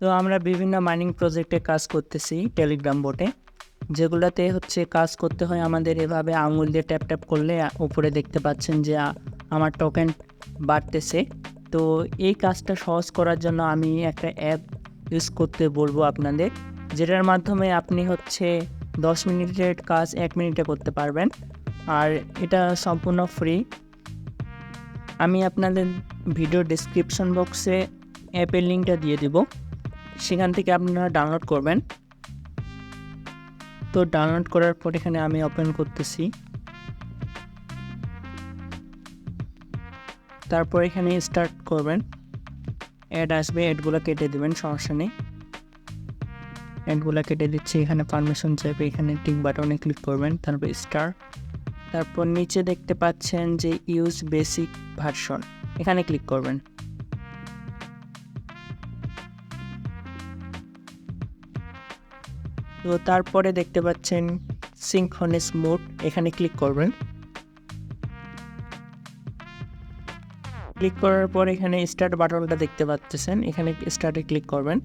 তো আমরা বিভিন্ন মাইনিং প্রজেক্টে কাজ করতেছি টেলিগ্রাম বোটে, যেগুলোতে হচ্ছে কাজ করতে হয় আমাদের এভাবে আঙুল দিয়ে ট্যাপ ট্যাপ করলে উপরে দেখতে পাচ্ছেন যে আমার টোকেন বাড়তেছে। তো এই কাজটা সহজ করার জন্য আমি একটা অ্যাপ ইউজ করতে বলবো আপনাদের, যেটার মাধ্যমে আপনি হচ্ছে 10 মিনিটের কাজ 1 মিনিটে করতে পারবেন, আর এটা সম্পূর্ণ ফ্রি। আমি আপনাদের ভিডিও ডেসক্রিপশন বক্সে অ্যাপের লিঙ্কটা দিয়ে দিব, সেখান থেকে আপনারা ডাউনলোড করবেন। তো ডাউনলোড করার পর এখানে আমি ওপেন করতেছি। তারপর এখানে স্টার্ট করবেন, অ্যাড আসবে, অ্যাডগুলো কেটে দেবেন, সমস্যা নেই। অ্যাডগুলো কেটে দিচ্ছি, এখানে পারমিশন চাইবে, এখানে টিক বাটনে ক্লিক করবেন, তারপর স্টার। তারপর নিচে দেখতে পাচ্ছেন যে ইউজ বেসিক ভার্সন, এখানে ক্লিক করবেন। তো তারপরে দেখতে পাচ্ছেন সিনক্রোনাস মোড, এখানে ক্লিক করবেন। ক্লিক করার পর এখানে স্টার্ট বাটনটা দেখতে পাচ্ছেন, এখানে স্টার্টে ক্লিক করবেন।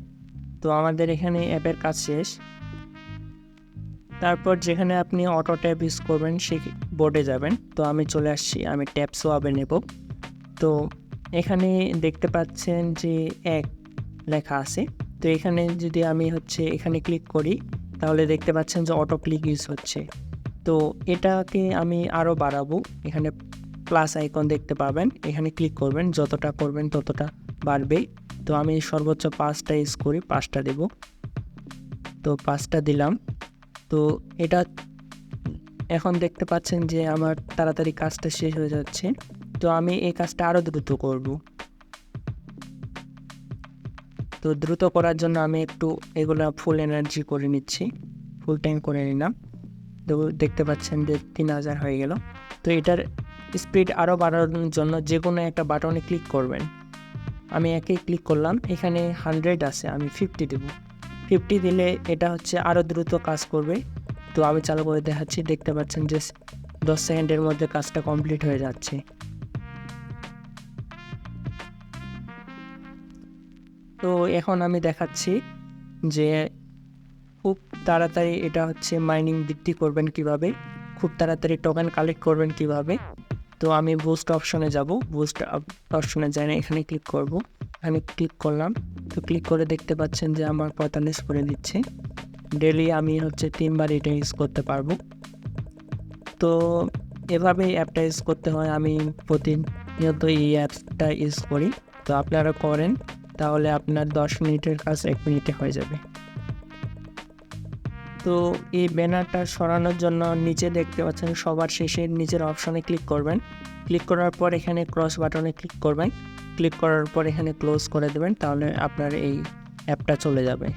তো আমাদের এখানে অ্যাপের কাজ শেষ। তারপর যেখানে আপনি অটো ট্যাপ ইউজ করবেন সেই বোর্ডে যাবেন। তো আমি চলে আসছি, আমি ট্যাপ সোয়াবে নেব। তো এখানে দেখতে পাচ্ছেন যে 1 লেখা আছে। তো এখানে যদি আমি এখানে ক্লিক করি, তাহলে দেখতে পাচ্ছেন যে অটো ক্লিক ইউজ হচ্ছে। তো এটাকে আমি আরও বাড়াবো, এখানে প্লাস আইকন দেখতে পাবেন, এখানে ক্লিক করবেন, যতটা করবেন ততটা বাড়বে। তো আমি সর্বোচ্চ 5টা ইউজ করি, 5টা দেব। তো 5টা দিলাম। তো এটা এখন দেখতে পাচ্ছেন যে আমার তাড়াতাড়ি কাজটা শেষ হয়ে যাচ্ছে। তো আমি এই কাজটা আরও দ্রুত করব। তো দ্রুত করার জন্য আমি একটু এগুলো ফুল এনার্জি করে নিচ্ছি, ফুল টাইম করে নিলাম। তো দেখতে পাচ্ছেন যে 3000 হয়ে গেল। তো এটার স্পিড আরও বাড়ানোর জন্য যে কোনো একটা বাটনে ক্লিক করবেন। আমি একে ক্লিক করলাম, এখানে 100 আছে, আমি 50 দেব। 50 দিলে এটা আরও দ্রুত কাজ করবে। তো আমি চালু করে দেখাচ্ছি, দেখতে পাচ্ছেন যে 10 সেকেন্ডের মধ্যে কাজটা কমপ্লিট হয়ে যাচ্ছে। তো এখন আমি দেখাচ্ছি যে খুব তাড়াতাড়ি এটা মাইনিং বৃদ্ধি করবেন কিভাবে, খুব তাড়াতাড়ি টোকেন কালেক্ট করবেন কিভাবে। তো আমি বুস্ট অপশনে যাব, বুস্ট অপশনে যাই না, এখানে ক্লিক করব। আমি ক্লিক করলাম। তো ক্লিক করে দেখতে পাচ্ছেন যে আমার 45 করে দিচ্ছে। ডেলি আমি 3বার এটা ইউজ করতে পারবো। তো এভাবেই অ্যাপটা ইউজ করতে হয়, আমি প্রতিনিয়ত এই অ্যাপটা ইউজ করি। তো আপনারা করেন, তাহলে আপনার 10 মিনিটের কাজ 1 মিনিটে হয়ে যাবে। তো এই ব্যানারটা সরানোর জন্য নিচে দেখতে পাচ্ছেন সবার শেষে নিচের অপশনে ক্লিক করবেন। ক্লিক করার পর এখানে ক্রস বাটনে ক্লিক করবেন। ক্লিক করার পর এখানে ক্লোজ করে দেবেন, তাহলে আপনার এই অ্যাপটা চলে যাবে।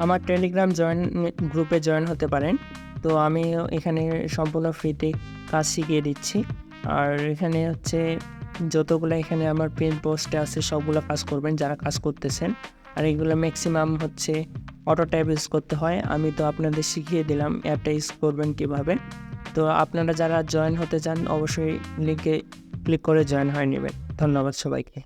আমার টেলিগ্রাম গ্রুপে জয়েন হতে পারেন। তো আমি এখানে সম্পূর্ণ ফ্রিতে কাজ শিখিয়ে দিচ্ছি। আর এখানে যতগুলো এখানে আমার পেন পোস্টে আছে সবগুলো কাজ করবেন যারা কাজ করতেছেন। আর এগুলো ম্যাক্সিমাম অটো ট্যাব ইউজ করতে হয়। আমি তো আপনাদের শিখিয়ে দিলাম অ্যাপটা ইউজ করবেন কীভাবে। তো আপনারা যারা জয়েন হতে চান অবশ্যই লিঙ্কে ক্লিক করে জয়েন হয়ে নেবেন। ধন্যবাদ সবাইকে।